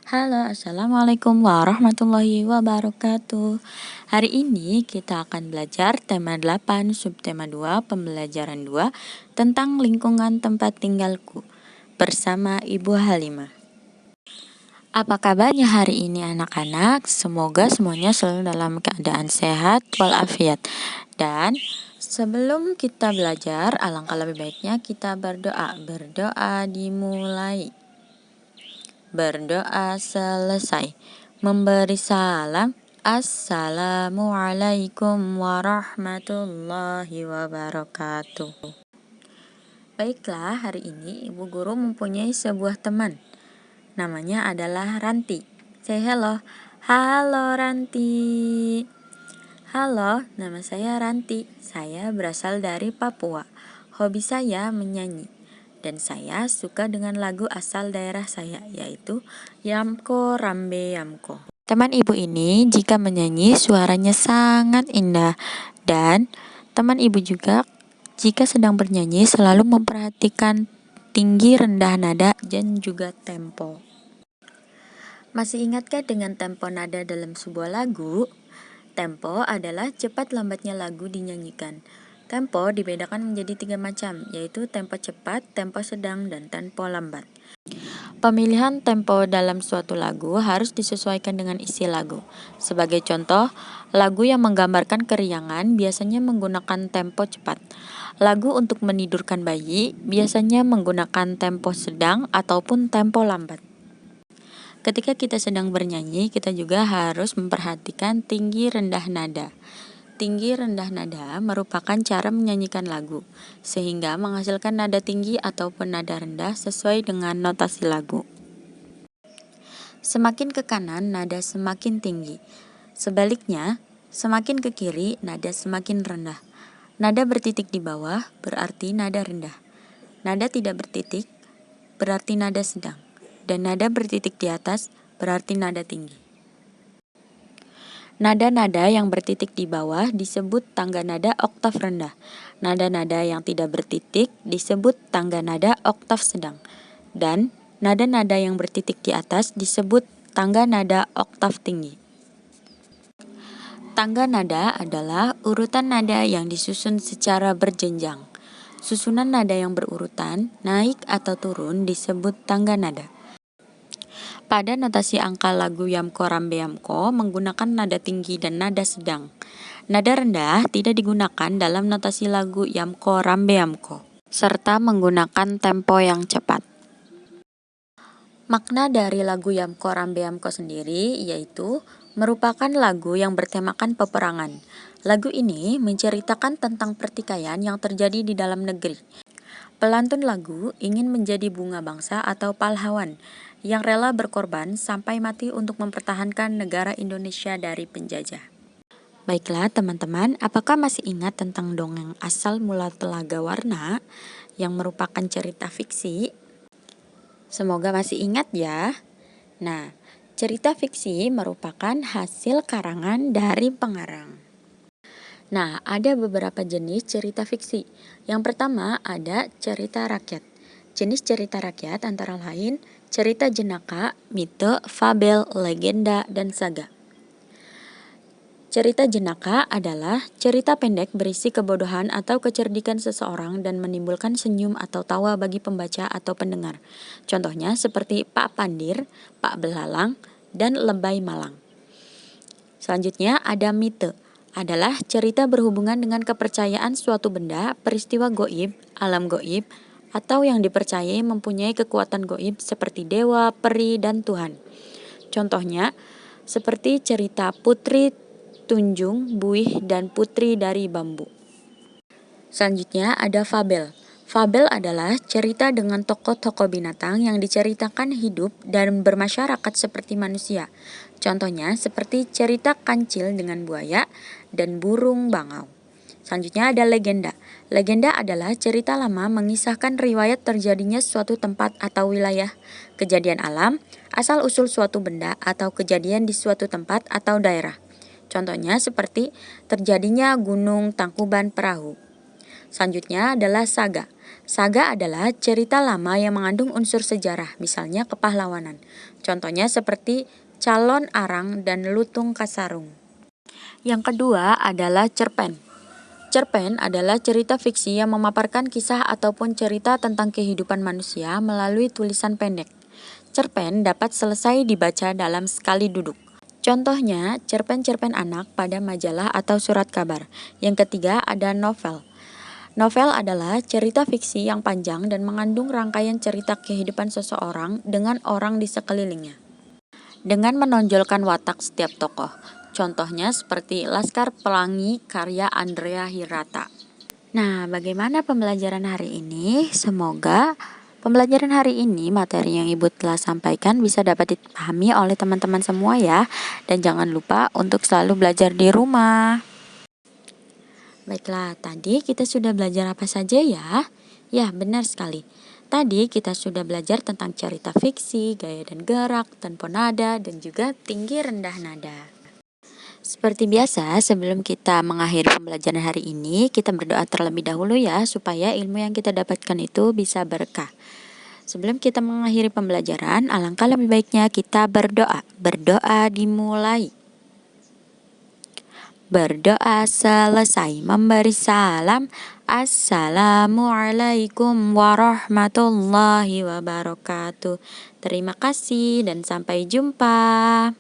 Halo, Assalamualaikum warahmatullahi wabarakatuh. Hari ini kita akan belajar tema 8, subtema 2, pembelajaran 2 tentang lingkungan tempat tinggalku bersama Ibu Halimah. Apa kabarnya hari ini anak-anak? Semoga semuanya selalu dalam keadaan sehat walafiat. Dan sebelum kita belajar, alangkah lebih baiknya kita berdoa. Berdoa dimulai. Berdoa selesai. Memberi salam. Assalamualaikum warahmatullahi wabarakatuh. Baiklah, hari ini Ibu Guru mempunyai sebuah teman. Namanya adalah Ranti. Say hello. Halo Ranti. Halo, nama saya Ranti. Saya berasal dari Papua. Hobi saya menyanyi. Dan saya suka dengan lagu asal daerah saya, yaitu Yamko Rambe Yamko. Teman ibu ini jika menyanyi suaranya sangat indah. Dan teman ibu juga jika sedang bernyanyi selalu memperhatikan tinggi rendah nada dan juga tempo. Masih ingatkah dengan tempo nada dalam sebuah lagu? Tempo adalah cepat lambatnya lagu dinyanyikan. Tempo dibedakan menjadi 3 macam, yaitu tempo cepat, tempo sedang, dan tempo lambat. Pemilihan tempo dalam suatu lagu harus disesuaikan dengan isi lagu. Sebagai contoh, lagu yang menggambarkan keriangan biasanya menggunakan tempo cepat. Lagu untuk menidurkan bayi biasanya menggunakan tempo sedang ataupun tempo lambat. Ketika kita sedang bernyanyi, kita juga harus memperhatikan tinggi rendah nada. Tinggi rendah nada merupakan cara menyanyikan lagu, sehingga menghasilkan nada tinggi ataupun nada rendah sesuai dengan notasi lagu. Semakin ke kanan, nada semakin tinggi. Sebaliknya, semakin ke kiri, nada semakin rendah. Nada bertitik di bawah berarti nada rendah. Nada tidak bertitik berarti nada sedang. Dan nada bertitik di atas berarti nada tinggi. Nada-nada yang bertitik di bawah disebut tangga nada oktav rendah. Nada-nada yang tidak bertitik disebut tangga nada oktav sedang. Dan nada-nada yang bertitik di atas disebut tangga nada oktav tinggi. Tangga nada adalah urutan nada yang disusun secara berjenjang. Susunan nada yang berurutan, naik atau turun disebut tangga nada. Pada notasi angka lagu Yamko Rambe Yamko menggunakan nada tinggi dan nada sedang. Nada rendah tidak digunakan dalam notasi lagu Yamko Rambe Yamko, serta menggunakan tempo yang cepat. Makna dari lagu Yamko Rambe Yamko sendiri yaitu merupakan lagu yang bertemakan peperangan. Lagu ini menceritakan tentang pertikaian yang terjadi di dalam negeri. Pelantun lagu ingin menjadi bunga bangsa atau pahlawan yang rela berkorban sampai mati untuk mempertahankan negara Indonesia dari penjajah. Baiklah teman-teman, apakah masih ingat tentang dongeng asal mula Telaga Warna yang merupakan cerita fiksi? Semoga masih ingat ya. Nah, cerita fiksi merupakan hasil karangan dari pengarang. Nah, ada beberapa jenis cerita fiksi. Yang pertama ada cerita rakyat. Jenis cerita rakyat antara lain cerita jenaka, mite, fabel, legenda, dan saga. Cerita jenaka adalah cerita pendek berisi kebodohan atau kecerdikan seseorang dan menimbulkan senyum atau tawa bagi pembaca atau pendengar. Contohnya seperti Pak Pandir, Pak Belalang, dan Lebay Malang. Selanjutnya ada mite. Adalah cerita berhubungan dengan kepercayaan suatu benda, peristiwa goib, alam goib, atau yang dipercayai mempunyai kekuatan goib seperti dewa, peri, dan Tuhan. Contohnya, seperti cerita Putri Tunjung, Buih, dan Putri dari Bambu. Selanjutnya ada fabel. Fabel adalah cerita dengan tokoh-tokoh binatang yang diceritakan hidup dan bermasyarakat seperti manusia. Contohnya seperti cerita kancil dengan buaya dan burung bangau. Selanjutnya ada legenda. Legenda adalah cerita lama mengisahkan riwayat terjadinya suatu tempat atau wilayah, kejadian alam, asal-usul suatu benda atau kejadian di suatu tempat atau daerah. Contohnya seperti terjadinya Gunung Tangkuban Perahu. Selanjutnya adalah saga. Saga adalah cerita lama yang mengandung unsur sejarah, misalnya kepahlawanan. Contohnya seperti Calon Arang dan Lutung Kasarung. Yang kedua adalah cerpen. Cerpen adalah cerita fiksi yang memaparkan kisah ataupun cerita tentang kehidupan manusia melalui tulisan pendek. Cerpen dapat selesai dibaca dalam sekali duduk. Contohnya, cerpen-cerpen anak pada majalah atau surat kabar. Yang ketiga ada novel. Novel adalah cerita fiksi yang panjang dan mengandung rangkaian cerita kehidupan seseorang dengan orang di sekelilingnya, dengan menonjolkan watak setiap tokoh. Contohnya seperti Laskar Pelangi karya Andrea Hirata. Nah, bagaimana pembelajaran hari ini? Semoga pembelajaran hari ini, materi yang Ibu telah sampaikan bisa dapat dipahami oleh teman-teman semua ya. Dan jangan lupa untuk selalu belajar di rumah. Baiklah, tadi kita sudah belajar apa saja ya? Ya, benar sekali. Tadi kita sudah belajar tentang cerita fiksi, gaya dan gerak, tempo nada, dan juga tinggi rendah nada. Seperti biasa, sebelum kita mengakhiri pembelajaran hari ini, kita berdoa terlebih dahulu ya, supaya ilmu yang kita dapatkan itu bisa berkah. Sebelum kita mengakhiri pembelajaran, alangkah lebih baiknya kita berdoa. Berdoa dimulai. Berdoa selesai, memberi salam. Assalamualaikum warahmatullahi wabarakatuh. Terima kasih dan sampai jumpa.